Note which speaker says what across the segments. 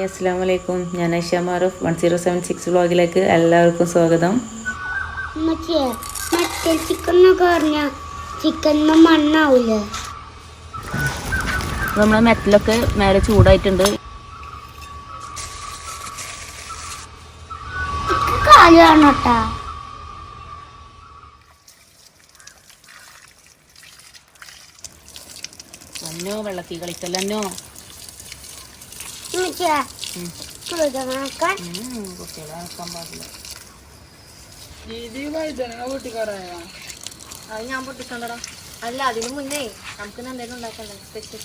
Speaker 1: അസ്സലാമു അലൈക്കും. ഞാൻ ആയിഷ മാറൂഫ് 1076 വ്ളോഗിലേക്ക് എല്ലാവർക്കും സ്വാഗതം. നമ്മളെ മെറ്റലൊക്കെ മേലെ ചൂടായിട്ടുണ്ട്. അന്നോ വെള്ളത്തി കളിക്കല്ലോ. കുട്ടികളാക്കാൻ പാടില്ല. അത് ഞാൻ പൊട്ടിക്കണ്ടടാ. അല്ല അതിന് മുന്നേ നമുക്ക് എന്തെങ്കിലും ഉണ്ടാക്കണ്ടേ സ്പെഷ്യൽ.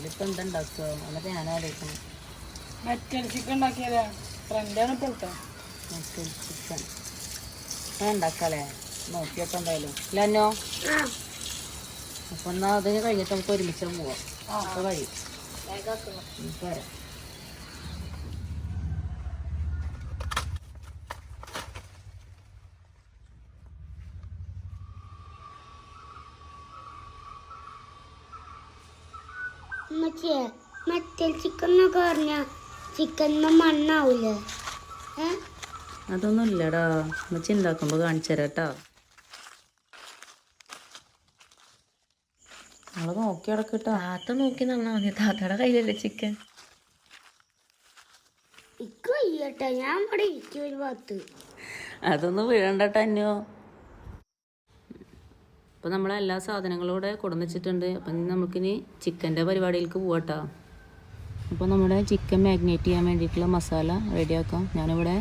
Speaker 1: ഇപ്പൊ എന്താ ഉണ്ടാക്കുക? അതൊക്കെ ഞാൻ ആലോചിക്കണം. മെറ്റൽ ചിക്കൻ ഉണ്ടാക്കിയാലേ ഫ്രണ്ടാണ് ഇപ്പോഴത്തെ മെറ്റൽ ചിക്കൻ ഉണ്ടാക്കാല്ലേ. നോക്കിയൊക്കെ എന്തായാലും ഇല്ലന്നോ. അപ്പൊ എന്നാ അതിന് കഴിഞ്ഞിട്ട് നമുക്ക് ഒരുമിച്ച് പോവാം. അപ്പൊ കഴിയും വരാം.
Speaker 2: മറ്റേ ചിക്കനൊക്കെ പറഞ്ഞ ചിക്കൻ മണ്ണാവൂലേ?
Speaker 1: അതൊന്നും ഇല്ലടാ. അമ്മച്ചി ഉണ്ടാക്കുമ്പോ കാണിച്ചു തരാട്ടാ. നമ്മള് നോക്കി അടക്കിട്ടാ. താത്ത നോക്കി നന്നാ മതി. താത്തയുടെ കയ്യിലല്ലേ ചിക്കൻ.
Speaker 2: ഞാൻ ഇവിടെ ഇരിക്കും ഒരു ഭാഗത്ത്.
Speaker 1: അതൊന്നും വീഴണ്ടട്ടോ അന്നോ. അപ്പോൾ നമ്മളെല്ലാ സാധനങ്ങളും കൂടെ കൊടുന്നിച്ചിട്ടുണ്ട്. അപ്പം നമുക്കിനി ചിക്കൻ്റെ പരിപാടിയിലേക്ക് പോകട്ടോ. അപ്പോൾ നമ്മുടെ ചിക്കൻ മാഗ്നേറ്റ് ചെയ്യാൻ വേണ്ടിയിട്ടുള്ള മസാല റെഡിയാക്കാം. ഞാനിവിടെ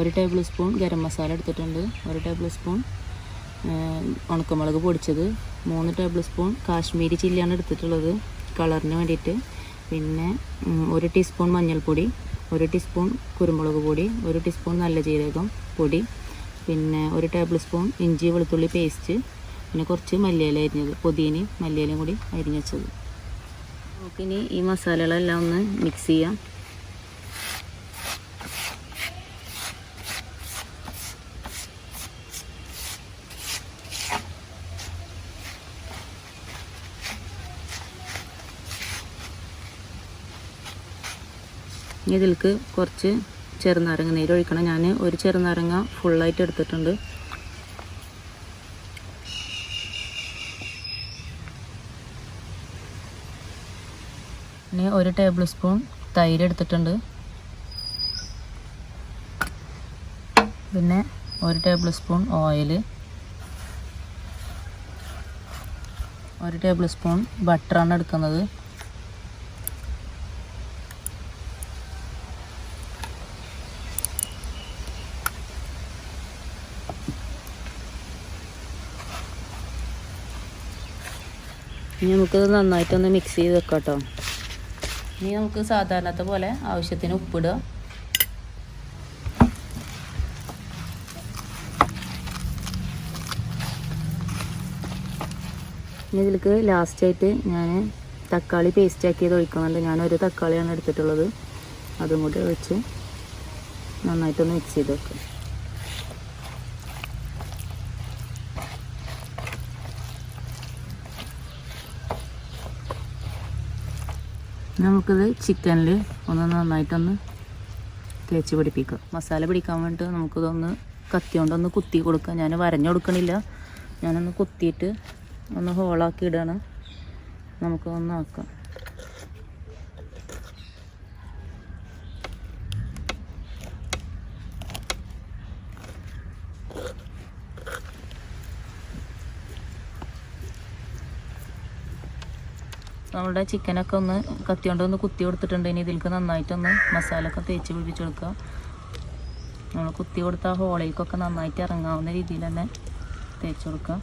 Speaker 1: 1 ടേബിൾ സ്പൂൺ ഗരം മസാല എടുത്തിട്ടുണ്ട്, 1 ടേബിൾ സ്പൂൺ ഉണക്കമുളക് പൊടിച്ചത്, 3 ടേബിൾ സ്പൂൺ കാശ്മീരി ചില്ലിയാണ് എടുത്തിട്ടുള്ളത് കളറിന് വേണ്ടിയിട്ട്. പിന്നെ 1 ടീസ്പൂൺ മഞ്ഞൾപ്പൊടി, 1 ടീസ്പൂൺ കുരുമുളക് പൊടി, 1 ടീസ്പൂൺ നല്ല ജീരകം പൊടി, പിന്നെ 1 ടേബിൾ സ്പൂൺ ഇഞ്ചി വെളുത്തുള്ളി പേസ്റ്റ്, പിന്നെ കുറച്ച് മല്ലിയില അരിഞ്ഞത്, പുതിനയും മല്ലിയിലയും കൂടി അരിഞ്ഞ് വെച്ചത്. നമുക്കിനി ഈ മസാലകളെല്ലാം ഒന്ന് മിക്സ് ചെയ്യാം. ഇതിലേക്ക് കുറച്ച് ചെറുനാരങ്ങ നീര് ഒഴിക്കണം. ഞാൻ ഒരു ചെറുനാരങ്ങ ഫുള്ളായിട്ട് എടുത്തിട്ടുണ്ട്. പിന്നെ 1 ടേബിൾ സ്പൂൺ തൈര് എടുത്തിട്ടുണ്ട്. പിന്നെ 1 table spoon oil, 1 table spoon ബട്ടറാണ് എടുക്കുന്നത്. ഇനി നമുക്കിത് നന്നായിട്ടൊന്ന് മിക്സ് ചെയ്ത് വെക്കാം കേട്ടോ. ഇനി നമുക്ക് സാധാരണത്തെ പോലെ ആവശ്യത്തിന് ഉപ്പിടുക. ഇനി ഇതിലേക്ക് ലാസ്റ്റായിട്ട് ഞാൻ തക്കാളി പേസ്റ്റ് ആക്കിയത് ഒഴിക്കുന്നുണ്ട്. ഞാൻ 1 തക്കാളിയാണ് എടുത്തിട്ടുള്ളത്. അതും കൂടി ഒഴിച്ച് നന്നായിട്ടൊന്ന് മിക്സ് ചെയ്ത് വെക്കാം. നമുക്കിത് ചിക്കനിൽ ഒന്ന് നന്നായിട്ടൊന്ന് തേച്ച് പിടിപ്പിക്കുക. മസാല പിടിക്കാൻ വേണ്ടിയിട്ട് നമുക്കിതൊന്ന് കത്തി കൊണ്ടൊന്ന് കുത്തി കൊടുക്കുക. ഞാൻ വരഞ്ഞു കൊടുക്കണില്ല, ഞാനൊന്ന് കുത്തിയിട്ട് ഒന്ന് ഹോളാക്കി ഇടുകയാണ്. നമുക്കൊന്ന് ആക്കാം. നമ്മുടെ ചിക്കനൊക്കെ ഒന്ന് കത്തി കൊണ്ടൊന്ന് കുത്തി കൊടുത്തിട്ടുണ്ട്. ഇനി ഇതിലേക്ക് നന്നായിട്ടൊന്ന് മസാലയൊക്കെ തേച്ച് പിടിപ്പിച്ച് കൊടുക്കുക. നമ്മൾ കുത്തി കൊടുത്ത ആ ഹോളിലേക്കൊക്കെ നന്നായിട്ട് ഇറങ്ങാവുന്ന രീതിയിൽ തന്നെ തേച്ച് കൊടുക്കുക.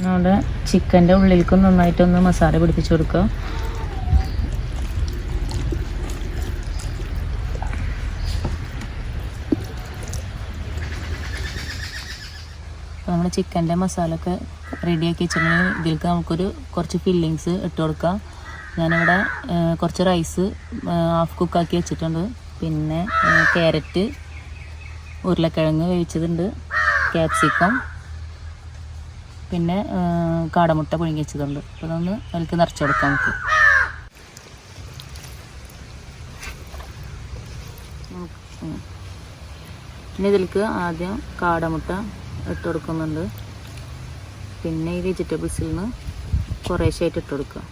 Speaker 1: നമ്മുടെ ചിക്കൻ്റെ ഉള്ളിലേക്കും നന്നായിട്ടൊന്ന് മസാല പിടിപ്പിച്ച് കൊടുക്കുക. അപ്പോൾ നമ്മൾ ചിക്കൻ്റെ മസാല ഒക്കെ റെഡിയാക്കി വെച്ചിട്ടുണ്ടെങ്കിൽ ഇതിലേക്ക് നമുക്കൊരു കുറച്ച് ഫില്ലിങ്സ് ഇട്ട് കൊടുക്കാം. ഞാനിവിടെ കുറച്ച് റൈസ് ഹാഫ് കുക്കാക്കി വെച്ചിട്ടുണ്ട്. പിന്നെ ക്യാരറ്റ്, ഉരുളക്കിഴങ്ങ് വേവിച്ചതുണ്ട്, ക്യാപ്സിക്കം, പിന്നെ കാടമുട്ട പുഴുങ്ങി വെച്ചതുണ്ട്. അപ്പോൾ അതൊന്ന് അതിലേക്ക് നിറച്ച് കൊടുക്കാം നമുക്ക്. പിന്നെ ഇതിലേക്ക് ആദ്യം കാടമുട്ട ഇട്ട് കൊടുക്കുന്നുണ്ട്. പിന്നെ ഈ വെജിറ്റബിൾസിൽ നിന്ന് കുറേശ്ശായിട്ട് ഇട്ട് കൊടുക്കുക.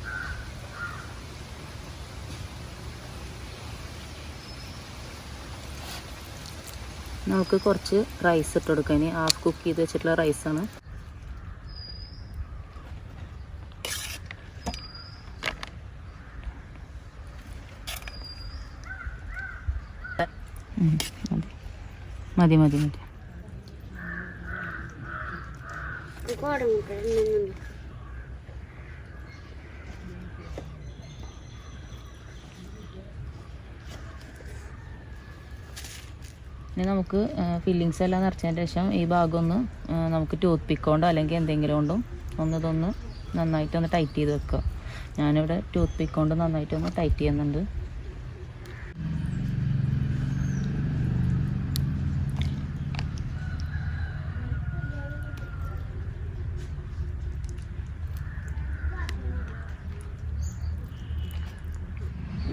Speaker 1: നമുക്ക് കുറച്ച് റൈസ് ഇട്ട് കൊടുക്കാം. ഇനി ഹാഫ് കുക്ക് ചെയ്ത് വെച്ചിട്ടുള്ള റൈസാണ്. മതി മതി മതി. ഇനി നമുക്ക് ഫില്ലിങ്സ് എല്ലാം നിറച്ചതിന് ശേഷം ഈ ഭാഗം ഒന്ന് നമുക്ക് ടൂത്ത് പിക്ക് കൊണ്ടോ അല്ലെങ്കിൽ എന്തെങ്കിലും കൊണ്ടും ഇതൊന്ന് നന്നായിട്ടൊന്ന് ടൈറ്റ് ചെയ്ത് വെക്കുക. ഞാനിവിടെ ടൂത്ത് പിക്ക് കൊണ്ട് നന്നായിട്ടൊന്ന് ടൈറ്റ് ചെയ്യുന്നുണ്ട്.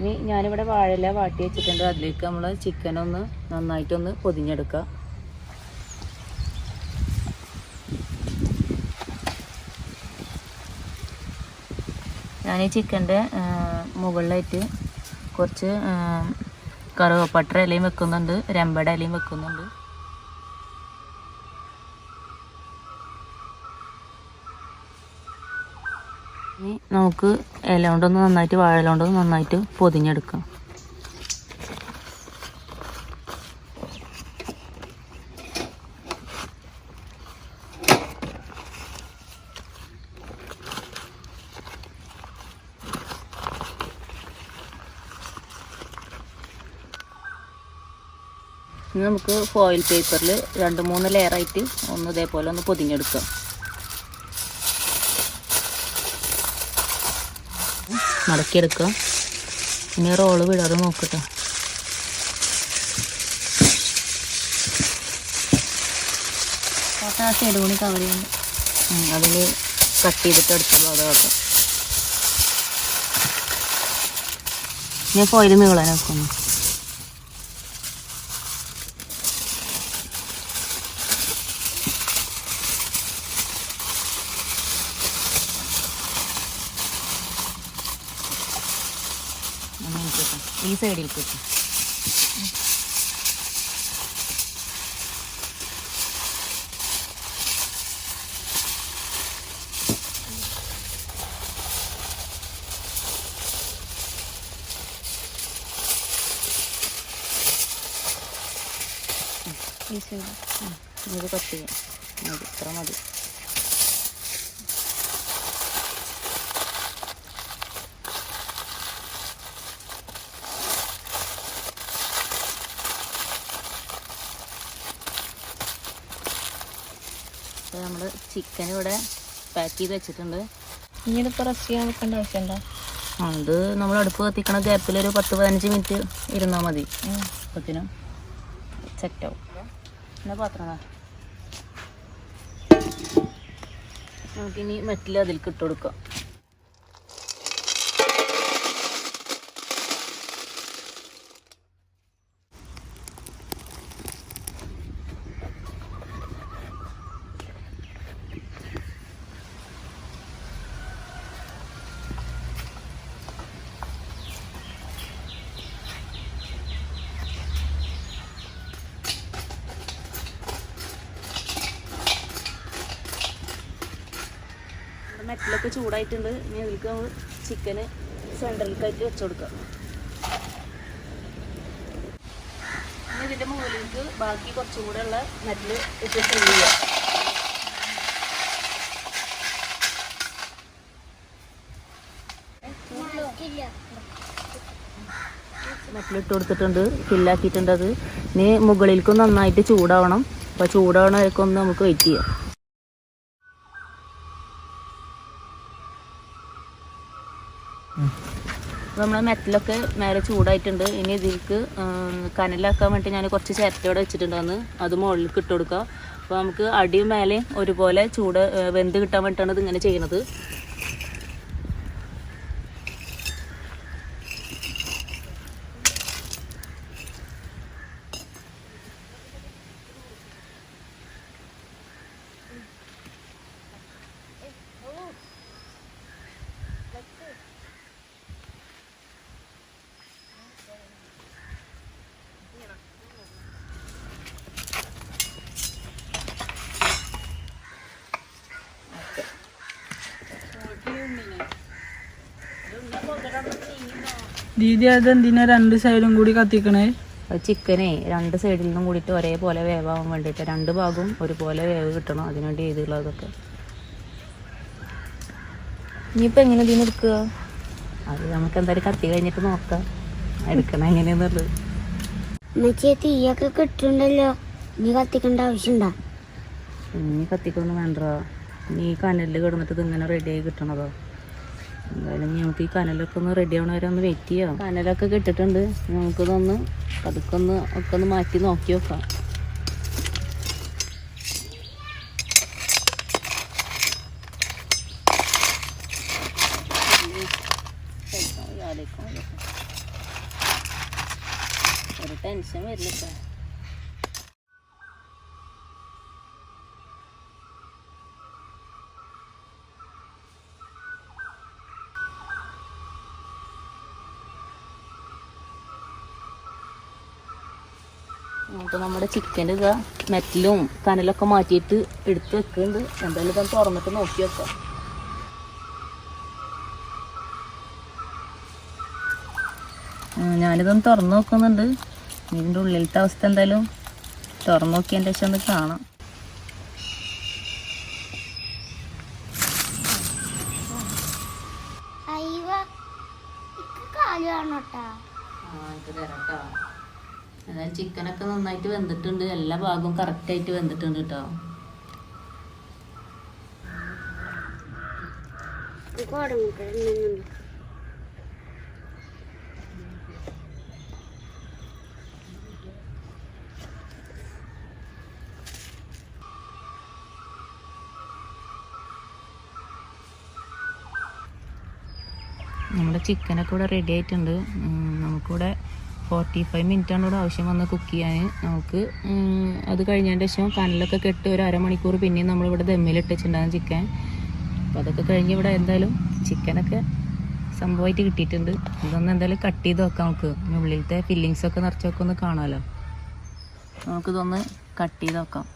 Speaker 1: ഇനി ഞാനിവിടെ വാഴയില വാട്ടി വെച്ചിട്ടുണ്ട്. അതിലേക്ക് നമ്മൾ ചിക്കനൊന്ന് നന്നായിട്ടൊന്ന് പൊതിഞ്ഞെടുക്കുക. ഞാൻ ഈ ചിക്കൻ്റെ മുകളിലായിട്ട് കുറച്ച് കറുവപ്പട്ട ഇലയും വെക്കുന്നുണ്ട്, രമ്പട ഇലയും വെക്കുന്നുണ്ട്. ഇനി നമുക്ക് ഇല കൊണ്ടൊന്ന് നന്നായിട്ട് വാഴയില കൊണ്ടൊന്ന് നന്നായിട്ട് പൊതിഞ്ഞെടുക്കാം. ഇനി നമുക്ക് ഫോയിൽ പേപ്പറിൽ 2-3 ലെയറായിട്ട് ഇതേപോലെ ഒന്ന് പൊതിഞ്ഞെടുക്കാം. മടക്കിയെടുക്കുക. ഇനി റോള് വിടാതെ നോക്കട്ടെ. ആ സൈഡ് കൂടി കവർ ചെയ്യുന്നു. അതിൽ കട്ട് ചെയ്തിട്ട് എടുത്ത ഭാഗമാക്കാം. ഞാൻ ഫോയിൽ നീളാൻ വെക്കുന്നു. ഈ സൈഡിൽ കിട്ടും. ഈ സൈഡ് ഇത് കട്ട് ചെയ്യാം. മതി, ഇത്ര മതി. നമ്മൾ ചിക്കൻ ഇവിടെ പാക്ക് ചെയ്ത് വെച്ചിട്ടുണ്ട്. ഇനി ഇതിപ്പോൾ റെസ്റ്റ് ചെയ്യാൻ വെക്കേണ്ട ആവശ്യമുണ്ടോ? അത് നമ്മൾ അടുപ്പ് കത്തിക്കണ ഗ്യാപ്പിൽ ഒരു 10-15 മിനിറ്റ് ഇരുന്നാൽ മതി. അപ്പത്തിനും സെറ്റാവും. പിന്നെ പാത്രം നമുക്കിനി മെറ്റിൽ അതിലേക്ക് ഇട്ട് കൊടുക്കാം. മെറ്റിലൊക്കെ ചൂടായിട്ടുണ്ട്. ഇനി അതിലേക്ക് നമ്മൾ ചിക്കന് സെൻറ്ററിലേക്കായിട്ട് വെച്ച് കൊടുക്കാം. ഇനി ഇതിൻ്റെ മുകളിലേക്ക് ബാക്കി കുറച്ചും കൂടെ ഉള്ള മെറ്റിൽ ഇട്ട് ഫിൽ ചെയ്യാം. മെറ്റിലിട്ട് കൊടുത്തിട്ടുണ്ട്, ഫില്ലാക്കിയിട്ടുണ്ട്. അത് ഇനി മുകളിലേക്ക് നന്നായിട്ട് ചൂടാവണം. അപ്പോൾ ചൂടാവണ വരെയൊക്കെ ഒന്ന് നമുക്ക് വെയിറ്റ് ചെയ്യാം. അപ്പോൾ നമ്മളെ മെറ്റലൊക്കെ മേലെ ചൂടായിട്ടുണ്ട്. ഇനി ഇതിലേക്ക് കനലാക്കാൻ വേണ്ടി ഞാൻ കുറച്ച് ചിരട്ടയോടെ വെച്ചിട്ടുണ്ടായിരുന്നു, അത് മുകളിലേക്ക് ഇട്ട് കൊടുക്കുക. അപ്പോൾ നമുക്ക് അടിയും മേലെയും ഒരുപോലെ ചൂട് വെന്ത് കിട്ടാൻ വേണ്ടിയിട്ടാണ് ഇതിങ്ങനെ ചെയ്യുന്നത്.
Speaker 3: ദീദി അതെന്തിനാ രണ്ട് സൈഡും കൂടി കത്തിക്കണേ?
Speaker 1: ചിക്കനെ രണ്ട് സൈഡിൽ നിന്നും കൂടിയിട്ട് ഒരേപോലെ വേവാൻ വേണ്ടിയിട്ട്, രണ്ട് ഭാഗവും ഒരുപോലെ വേവ് കിട്ടണം, അതിനുവേണ്ടി ചെയ്തുള്ളതൊക്കെ. ഇനിയിപ്പോൾ എങ്ങനെ ഇതിന് എടുക്കുക? അത് നമുക്ക് എന്തായാലും കത്തി കഴിഞ്ഞിട്ട് നോക്കാം എടുക്കണം എങ്ങനെയാന്നുള്ളത്.
Speaker 2: തീയൊക്കെ കിട്ടുന്നുണ്ടല്ലോ, ഇനി കത്തിക്കേണ്ട ആവശ്യമുണ്ടോ?
Speaker 1: ഇനി കത്തിക്കൊന്നും വേണ്ട, ഇനി ഈ കനലിൽ കിടന്നിട്ട് ഇതിങ്ങനെ റെഡിയായി കിട്ടണതോ. എന്തായാലും നമുക്ക് ഈ കനലൊക്കെ ഒന്ന് റെഡി ആവണ വരെ ഒന്ന് വെയിറ്റ് ചെയ്യാം. കനലൊക്കെ കിട്ടിട്ടുണ്ട്, നമുക്കിതൊന്ന് പതുക്കെ ഒന്ന് മാറ്റി നോക്കി നോക്കാം. ഒരു ടെൻഷൻ വരില്ല. അപ്പോൾ നമ്മുടെ ചിക്കൻ്റെ ഇതാ മെറ്റലും കനലൊക്കെ മാറ്റിയിട്ട് എടുത്ത് വെക്കുന്നുണ്ട്. എന്തായാലും ഇതൊന്ന് തുറന്നിട്ട് നോക്കി വെക്കാം. ഞാനിതൊന്ന് തുറന്ന് നോക്കുന്നുണ്ട്. ഇതിൻ്റെ ഉള്ളിലത്തെ അവസ്ഥ എന്തായാലും തുറന്ന് നോക്കിയതിൻ്റെ ശേഷം ഒന്ന് കാണാം. അതായത് ചിക്കനൊക്കെ നന്നായിട്ട് വെന്തിട്ടുണ്ട്, എല്ലാ ഭാഗവും കറക്റ്റായിട്ട് വെന്തിട്ടുണ്ട് കേട്ടോ. നമ്മുടെ ചിക്കനൊക്കെ ഇവിടെ റെഡി ആയിട്ടുണ്ട്. നമുക്കിവിടെ 45 മിനിറ്റാണ് ഇവിടെ ആവശ്യം വന്ന് കുക്ക് ചെയ്യാൻ. നമുക്ക് അത് കഴിഞ്ഞതിൻ്റെ ശേഷം കനലൊക്കെ കെട്ട് ഒരു അരമണിക്കൂർ പിന്നെയും നമ്മളിവിടെ ദമ്മിലിട്ട് വെച്ചിട്ടുണ്ടാകും ചിക്കൻ. അപ്പോൾ അതൊക്കെ കഴിഞ്ഞ് ഇവിടെ എന്തായാലും ചിക്കനൊക്കെ സംഭവമായിട്ട് കിട്ടിയിട്ടുണ്ട്. ഇതൊന്ന് എന്തായാലും കട്ട് ചെയ്ത് വെക്കാം. നമുക്ക് ഉള്ളിലത്തെ ഫില്ലിങ്സൊക്കെ നിറച്ചൊക്കെ ഒന്ന് കാണാമല്ലോ. നമുക്കിതൊന്ന് കട്ട് ചെയ്ത് വെക്കാം.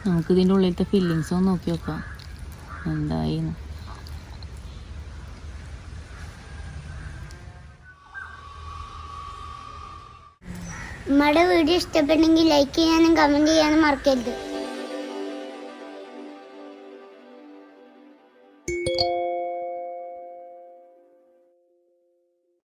Speaker 1: നമുക്കിതിൻ്റെ ഉള്ളിലത്തെ ഫില്ലിങ്സ് ഒന്ന് നോക്കി നോക്കാം എന്തായിന്ന്.
Speaker 2: നമ്മുടെ വീഡിയോ ഇഷ്ടപ്പെട്ടെങ്കിൽ ലൈക്ക് ചെയ്യാനും കമൻറ്റ് ചെയ്യാനും മറക്കരുത്.